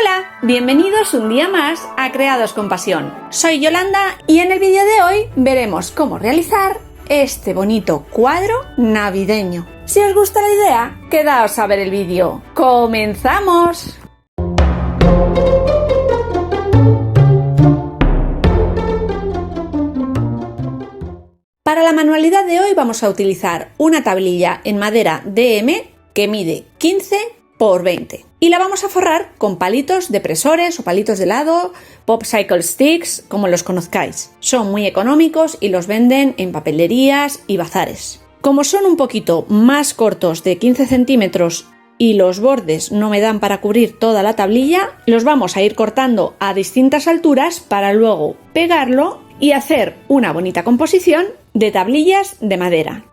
Hola, bienvenidos un día más a Creados con Pasión. Soy Yolanda y en el vídeo de hoy veremos cómo realizar este bonito cuadro navideño. Si os gusta la idea, quedaos a ver el vídeo. ¡Comenzamos! Para la manualidad de hoy vamos a utilizar una tablilla en madera DM que mide 15 por 20 y la vamos a forrar con palitos depresores o palitos de helado, popsicle sticks, como los conozcáis. Son muy económicos y los venden en papelerías y bazares. Como son un poquito más cortos de 15 centímetros y los bordes no me dan para cubrir toda la tablilla, los vamos a ir cortando a distintas alturas para luego pegarlo y hacer una bonita composición de tablillas de madera.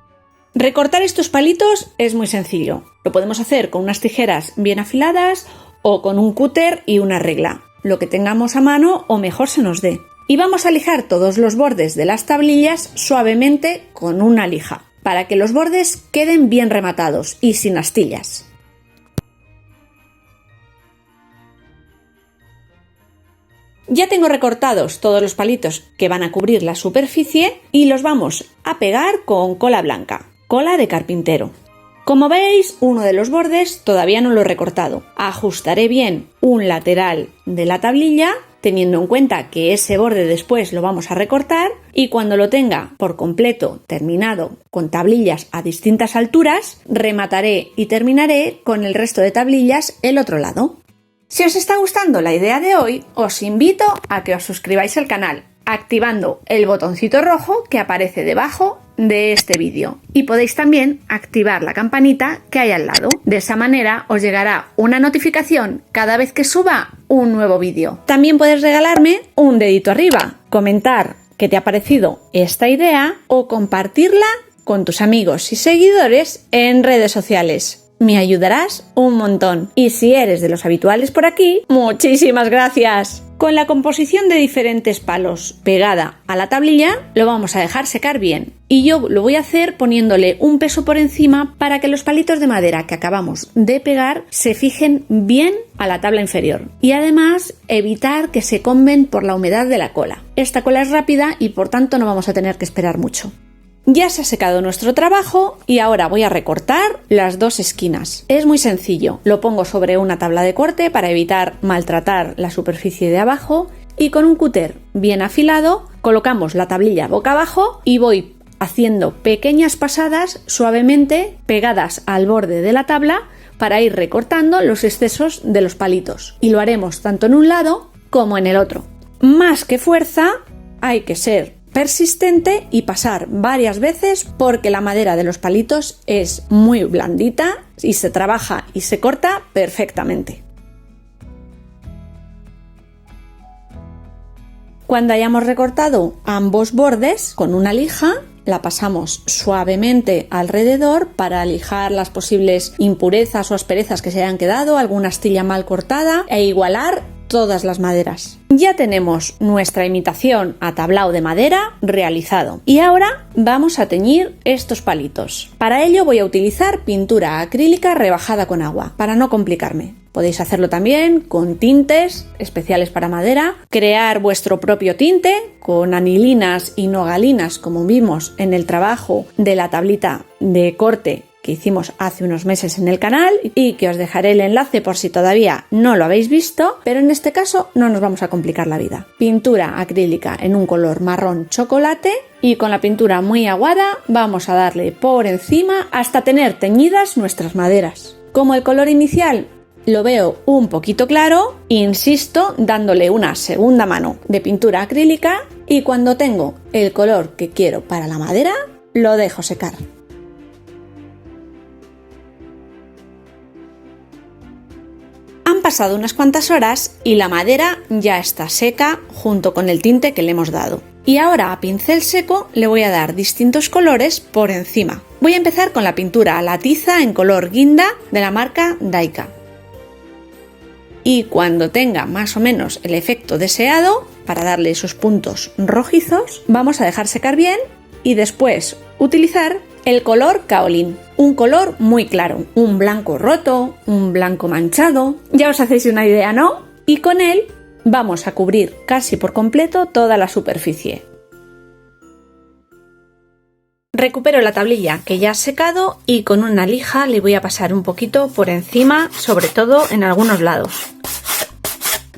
Recortar estos palitos es muy sencillo. Lo podemos hacer con unas tijeras bien afiladas o con un cúter y una regla, lo que tengamos a mano o mejor se nos dé. Y vamos a lijar todos los bordes de las tablillas suavemente con una lija, para que los bordes queden bien rematados y sin astillas. Ya tengo recortados todos los palitos que van a cubrir la superficie y los vamos a pegar con cola blanca, cola de carpintero. Como veis, uno de los bordes todavía no lo he recortado. Ajustaré bien un lateral de la tablilla, teniendo en cuenta que ese borde después lo vamos a recortar, y cuando lo tenga por completo terminado con tablillas a distintas alturas, remataré y terminaré con el resto de tablillas el otro lado. Si os está gustando la idea de hoy, os invito a que os suscribáis al canal, activando el botoncito rojo que aparece debajo de este vídeo. Y podéis también activar la campanita que hay al lado. De esa manera os llegará una notificación cada vez que suba un nuevo vídeo. También puedes regalarme un dedito arriba, comentar qué te ha parecido esta idea o compartirla con tus amigos y seguidores en redes sociales. Me ayudarás un montón. Y si eres de los habituales por aquí, ¡muchísimas gracias! Con la composición de diferentes palos pegada a la tablilla, lo vamos a dejar secar bien. Y yo lo voy a hacer poniéndole un peso por encima para que los palitos de madera que acabamos de pegar se fijen bien a la tabla inferior. Y además evitar que se comben por la humedad de la cola. Esta cola es rápida y por tanto no vamos a tener que esperar mucho. Ya se ha secado nuestro trabajo y ahora voy a recortar las dos esquinas. Es muy sencillo, lo pongo sobre una tabla de corte para evitar maltratar la superficie de abajo y con un cúter bien afilado colocamos la tablilla boca abajo y voy haciendo pequeñas pasadas suavemente pegadas al borde de la tabla para ir recortando los excesos de los palitos. Y lo haremos tanto en un lado como en el otro. Más que fuerza, hay que ser persistente y pasar varias veces porque la madera de los palitos es muy blandita y se trabaja y se corta perfectamente. Cuando hayamos recortado ambos bordes con una lija, la pasamos suavemente alrededor para lijar las posibles impurezas o asperezas que se hayan quedado, alguna astilla mal cortada e igualar todas las maderas. Ya tenemos nuestra imitación a tablao de madera realizado y ahora vamos a teñir estos palitos. Para ello voy a utilizar pintura acrílica rebajada con agua para no complicarme. Podéis hacerlo también con tintes especiales para madera, crear vuestro propio tinte con anilinas y nogalinas como vimos en el trabajo de la tablita de corte que hicimos hace unos meses en el canal y que os dejaré el enlace por si todavía no lo habéis visto, pero en este caso no nos vamos a complicar la vida. Pintura acrílica en un color marrón chocolate y con la pintura muy aguada vamos a darle por encima hasta tener teñidas nuestras maderas. Como el color inicial lo veo un poquito claro, insisto dándole una segunda mano de pintura acrílica y cuando tengo el color que quiero para la madera lo dejo secar. Han pasado unas cuantas horas y la madera ya está seca junto con el tinte que le hemos dado. Y ahora a pincel seco le voy a dar distintos colores por encima. Voy a empezar con la pintura a la tiza en color guinda de la marca Daika. Y cuando tenga más o menos el efecto deseado, para darle esos puntos rojizos, vamos a dejar secar bien y después utilizar el color kaolín, un color muy claro, un blanco roto, un blanco manchado. Ya os hacéis una idea, ¿no? y con él vamos a cubrir casi por completo toda la superficie. Recupero la tablilla que ya ha secado y con una lija le voy a pasar un poquito por encima, sobre todo en algunos lados,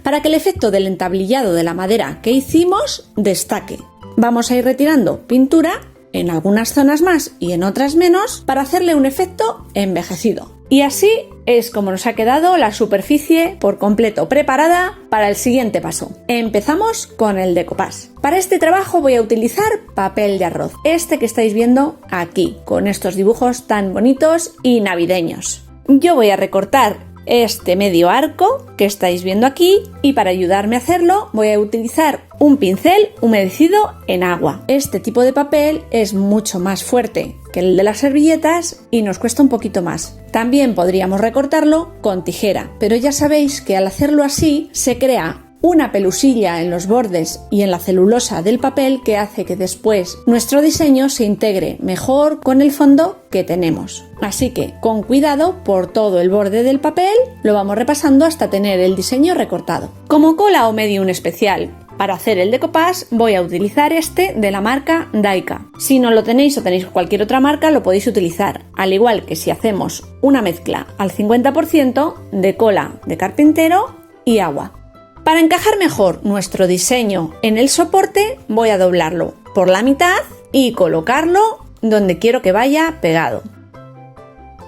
para que el efecto del entablillado de la madera que hicimos destaque. Vamos a ir retirando pintura en algunas zonas más y en otras menos para hacerle un efecto envejecido. Y así es como nos ha quedado la superficie por completo preparada para el siguiente paso. Empezamos con el decoupage. Para este trabajo voy a utilizar papel de arroz, este que estáis viendo aquí, con estos dibujos tan bonitos y navideños. Yo voy a recortar este medio arco que estáis viendo aquí y para ayudarme a hacerlo voy a utilizar un pincel humedecido en agua. Este tipo de papel es mucho más fuerte que el de las servilletas y nos cuesta un poquito más. También podríamos recortarlo con tijera, pero ya sabéis que al hacerlo así se crea una pelusilla en los bordes y en la celulosa del papel que hace que después nuestro diseño se integre mejor con el fondo que tenemos. Así que con cuidado por todo el borde del papel lo vamos repasando hasta tener el diseño recortado. Como cola o medium especial para hacer el decoupage voy a utilizar este de la marca Daika. Si no lo tenéis o tenéis cualquier otra marca lo podéis utilizar, al igual que si hacemos una mezcla al 50% de cola de carpintero y agua. Para encajar mejor nuestro diseño en el soporte voy a doblarlo por la mitad y colocarlo donde quiero que vaya pegado.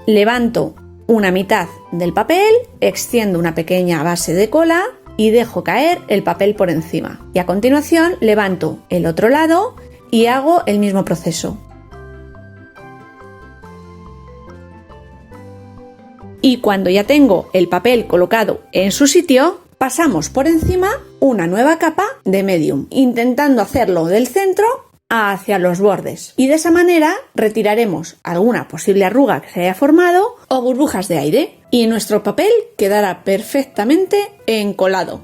Levanto una mitad del papel, extiendo una pequeña base de cola y dejo caer el papel por encima. Y a continuación levanto el otro lado y hago el mismo proceso. Y cuando ya tengo el papel colocado en su sitio, pasamos por encima una nueva capa de medium, intentando hacerlo del centro hacia los bordes. Y de esa manera retiraremos alguna posible arruga que se haya formado o burbujas de aire. Y nuestro papel quedará perfectamente encolado.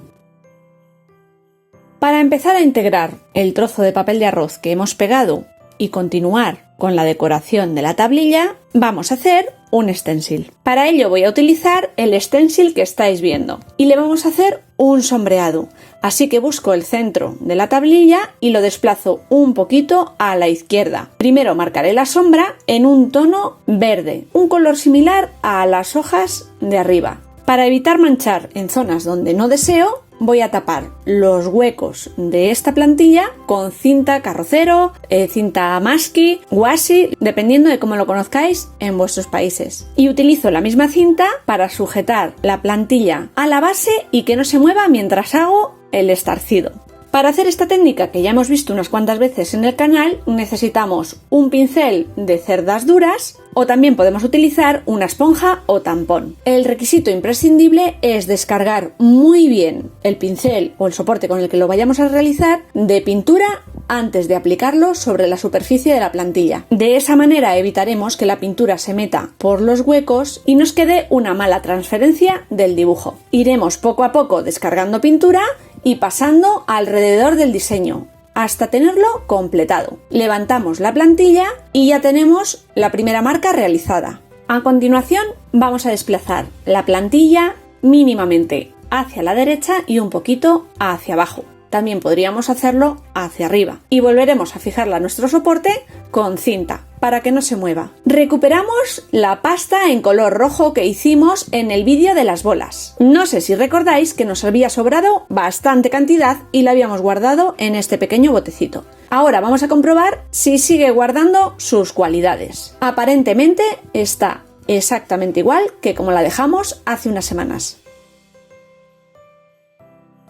Para empezar a integrar el trozo de papel de arroz que hemos pegado y continuar con la decoración de la tablilla, vamos a hacer un stencil. Para ello voy a utilizar el stencil que estáis viendo y le vamos a hacer un sombreado. Así que busco el centro de la tablilla y lo desplazo un poquito a la izquierda. Primero marcaré la sombra en un tono verde, un color similar a las hojas de arriba. Para evitar manchar en zonas donde no deseo, voy a tapar los huecos de esta plantilla con cinta carrocero, cinta masking, washi, dependiendo de cómo lo conozcáis en vuestros países. Y utilizo la misma cinta para sujetar la plantilla a la base y que no se mueva mientras hago el estarcido. Para hacer esta técnica que ya hemos visto unas cuantas veces en el canal, necesitamos un pincel de cerdas duras o también podemos utilizar una esponja o tampón. El requisito imprescindible es descargar muy bien el pincel o el soporte con el que lo vayamos a realizar de pintura antes de aplicarlo sobre la superficie de la plantilla. De esa manera evitaremos que la pintura se meta por los huecos y nos quede una mala transferencia del dibujo. Iremos poco a poco descargando pintura y pasando alrededor del diseño hasta tenerlo completado. Levantamos la plantilla y ya tenemos la primera marca realizada. A continuación vamos a desplazar la plantilla mínimamente hacia la derecha y un poquito hacia abajo. También podríamos hacerlo hacia arriba y volveremos a fijarla a nuestro soporte con cinta para que no se mueva. Recuperamos la pasta en color rojo que hicimos en el vídeo de las bolas. No sé si recordáis que nos había sobrado bastante cantidad y la habíamos guardado en este pequeño botecito. Ahora vamos a comprobar si sigue guardando sus cualidades. Aparentemente está exactamente igual que como la dejamos hace unas semanas.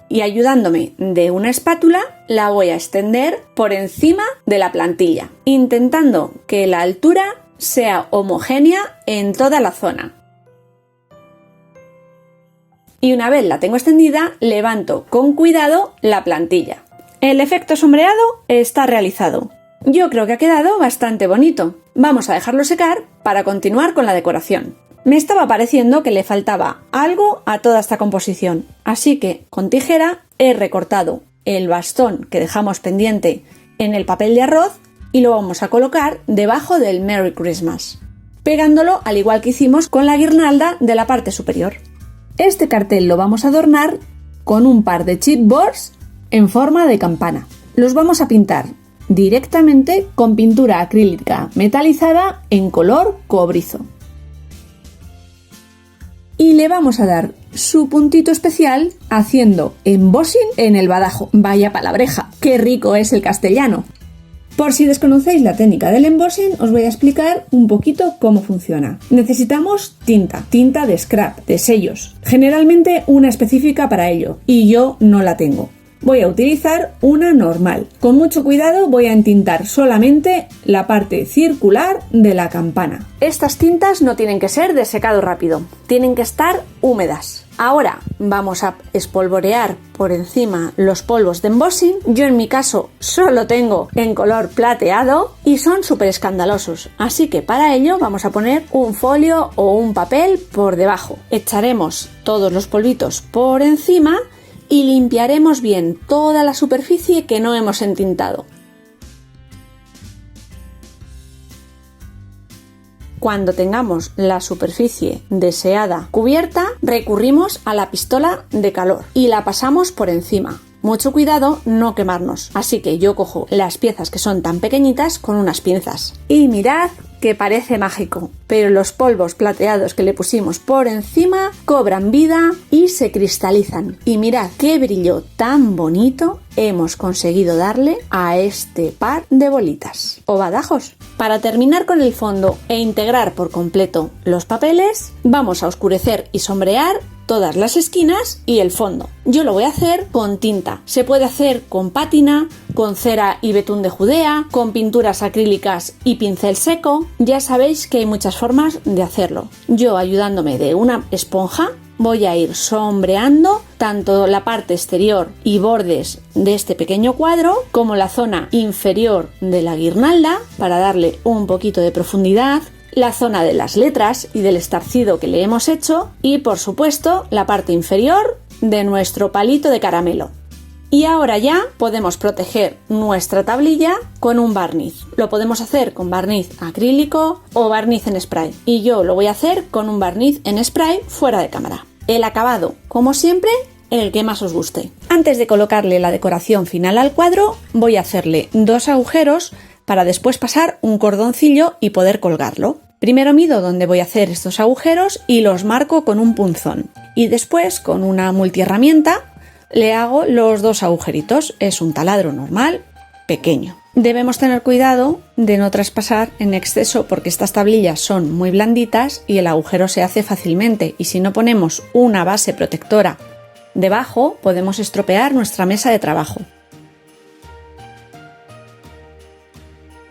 Y ayudándome de una espátula la voy a extender por encima de la plantilla, intentando que la altura sea homogénea en toda la zona. Y una vez la tengo extendida, levanto con cuidado la plantilla. El efecto sombreado está realizado. Yo creo que ha quedado bastante bonito. Vamos a dejarlo secar para continuar con la decoración. Me estaba pareciendo que le faltaba algo a toda esta composición, así que con tijera he recortado el bastón que dejamos pendiente en el papel de arroz y lo vamos a colocar debajo del Merry Christmas, pegándolo al igual que hicimos con la guirnalda de la parte superior. Este cartel lo vamos a adornar con un par de chipboards en forma de campana. Los vamos a pintar directamente con pintura acrílica metalizada en color cobrizo. Y le vamos a dar su puntito especial haciendo embossing en el badajo. Vaya palabreja, qué rico es el castellano. Por si desconocéis la técnica del embossing, os voy a explicar un poquito cómo funciona. Necesitamos tinta de scrap, de sellos, generalmente una específica para ello, y yo no la tengo. Voy a utilizar una normal. Con mucho cuidado voy a entintar solamente la parte circular de la campana. Estas tintas no tienen que ser de secado rápido, tienen que estar húmedas. Ahora vamos a espolvorear por encima los polvos de embossing. Yo en mi caso solo tengo en color plateado y son súper escandalosos, así que para ello vamos a poner un folio o un papel por debajo. Echaremos todos los polvitos por encima y limpiaremos bien toda la superficie que no hemos entintado. Cuando tengamos la superficie deseada cubierta, recurrimos a la pistola de calor y la pasamos por encima. Mucho cuidado no quemarnos, así que yo cojo las piezas que son tan pequeñitas con unas pinzas. Y mirad que parece mágico, pero los polvos plateados que le pusimos por encima cobran vida y se cristalizan. Y mirad qué brillo tan bonito hemos conseguido darle a este par de bolitas o badajos. Para terminar con el fondo e integrar por completo los papeles, vamos a oscurecer y sombrear todas las esquinas y el fondo. Yo lo voy a hacer con tinta. Se puede hacer con pátina, con cera y betún de Judea, con pinturas acrílicas y pincel seco. Ya sabéis que hay muchas formas de hacerlo. Yo, ayudándome de una esponja, voy a ir sombreando tanto la parte exterior y bordes de este pequeño cuadro como la zona inferior de la guirnalda para darle un poquito de profundidad, la zona de las letras y del estarcido que le hemos hecho y, por supuesto, la parte inferior de nuestro palito de caramelo. Y ahora ya podemos proteger nuestra tablilla con un barniz. Lo podemos hacer con barniz acrílico o barniz en spray. Y yo lo voy a hacer con un barniz en spray fuera de cámara. El acabado, como siempre, el que más os guste. Antes de colocarle la decoración final al cuadro, voy a hacerle 2 agujeros para después pasar un cordoncillo y poder colgarlo. Primero mido dónde voy a hacer estos agujeros y los marco con un punzón. Y después, con una multiherramienta, le hago los 2 agujeritos. Es un taladro normal, pequeño. Debemos tener cuidado de no traspasar en exceso porque estas tablillas son muy blanditas y el agujero se hace fácilmente. Y si no ponemos una base protectora debajo, podemos estropear nuestra mesa de trabajo.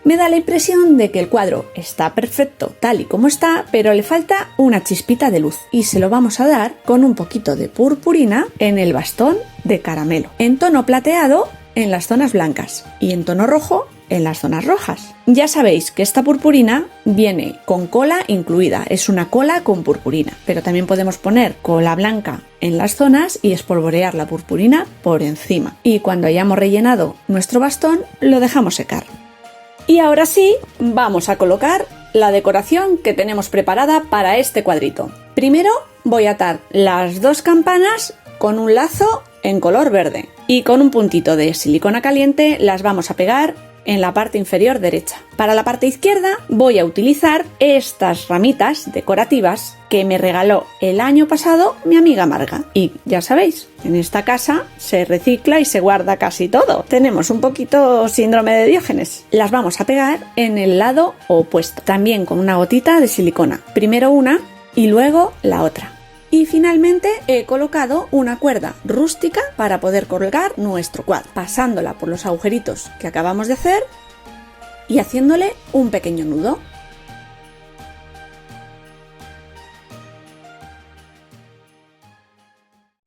Me da la impresión de que el cuadro está perfecto tal y como está, pero le falta una chispita de luz y se lo vamos a dar con un poquito de purpurina en el bastón de caramelo, en tono plateado en las zonas blancas y en tono rojo en las zonas rojas. Ya sabéis que esta purpurina viene con cola incluida, es una cola con purpurina, pero también podemos poner cola blanca en las zonas y espolvorear la purpurina por encima. Y cuando hayamos rellenado nuestro bastón, lo dejamos secar. Y ahora sí, vamos a colocar la decoración que tenemos preparada para este cuadrito. Primero voy a atar las 2 campanas con un lazo en color verde y con un puntito de silicona caliente las vamos a pegar en la parte inferior derecha. Para la parte izquierda voy a utilizar estas ramitas decorativas que me regaló el año pasado mi amiga Marga. Y ya sabéis, en esta casa se recicla y se guarda casi todo. Tenemos un poquito síndrome de Diógenes. Las vamos a pegar en el lado opuesto, también con una gotita de silicona. Primero una y luego la otra. Y finalmente he colocado una cuerda rústica para poder colgar nuestro cuadro, pasándola por los agujeritos que acabamos de hacer y haciéndole un pequeño nudo.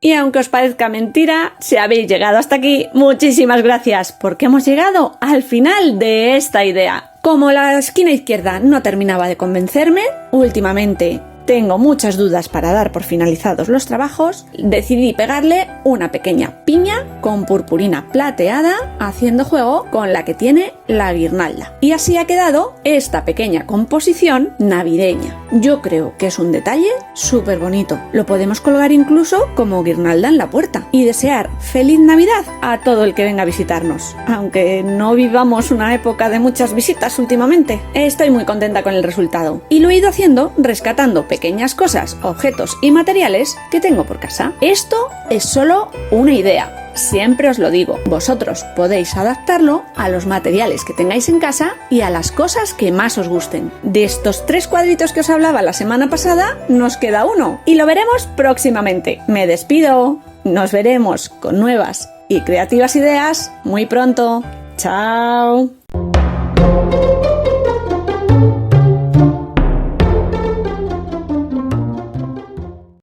Y aunque os parezca mentira, si habéis llegado hasta aquí, muchísimas gracias, porque hemos llegado al final de esta idea. Como la esquina izquierda no terminaba de convencerme, últimamente tengo muchas dudas para dar por finalizados los trabajos, decidí pegarle una pequeña piña con purpurina plateada haciendo juego con la que tiene la guirnalda. Y así ha quedado esta pequeña composición navideña. Yo creo que es un detalle súper bonito. Lo podemos colgar incluso como guirnalda en la puerta y desear feliz Navidad a todo el que venga a visitarnos. Aunque no vivamos una época de muchas visitas últimamente, estoy muy contenta con el resultado. Y lo he ido haciendo rescatando pequeñas cosas, objetos y materiales que tengo por casa. Esto es solo una idea. Siempre os lo digo, vosotros podéis adaptarlo a los materiales que tengáis en casa y a las cosas que más os gusten. De estos 3 cuadritos que os hablaba la semana pasada, nos queda uno y lo veremos próximamente. Me despido. Nos veremos con nuevas y creativas ideas muy pronto. ¡Chao!